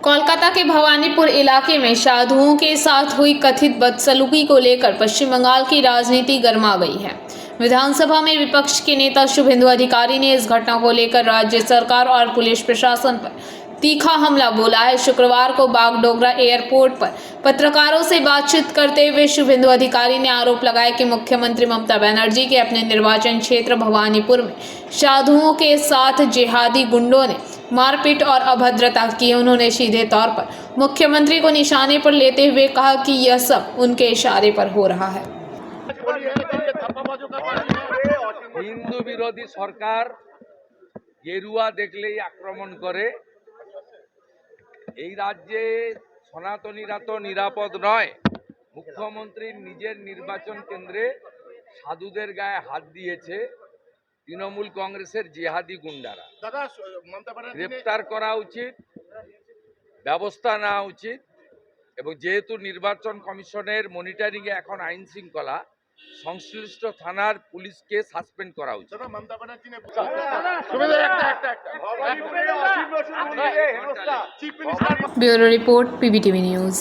कोलकाता के भवानीपुर इलाके में साधुओं के साथ हुई कथित बदसलूकी को लेकर पश्चिम बंगाल की राजनीति गर्मा गई है। विधानसभा में विपक्ष के नेता शुभेंदु अधिकारी ने इस घटना को लेकर राज्य सरकार और पुलिस प्रशासन पर तीखा हमला बोला है। शुक्रवार को बागडोगरा एयरपोर्ट पर पत्रकारों से बातचीत करते हुए शुभेंदु अधिकारी ने आरोप लगाया कि मुख्यमंत्री ममता बनर्जी के अपने निर्वाचन क्षेत्र भवानीपुर में साधुओं के साथ जिहादी गुंडों ने मारपीट और अभद्रता की। उन्होंने सीधे तौर पर मुख्यमंत्री को निशाने पर लेते हुए कहा कि यह सब उनके इशारे पर हो रहा है। हिंदू विरोधी सरकार गेरुआ देखलेई आक्रमण करे। এই রাজ্যে সনাতনীরা তো নিরাপদ নয়। মুখ্যমন্ত্রী নিজের নির্বাচন কেন্দ্রে সাধুদের গায়ে হাত দিয়েছে তৃণমূল কংগ্রেসের জিহাদি গুন্ডারা। গ্রেপ্তার করা উচিত, ব্যবস্থা নেওয়া উচিত এবং যেহেতু নির্বাচন কমিশনের মনিটরিংয়ে এখন আইন শৃঙ্খলা, সংশ্লিষ্ট থানার পুলিশকে সাসপেন্ড করা উচিত। Bureau report PBTV news.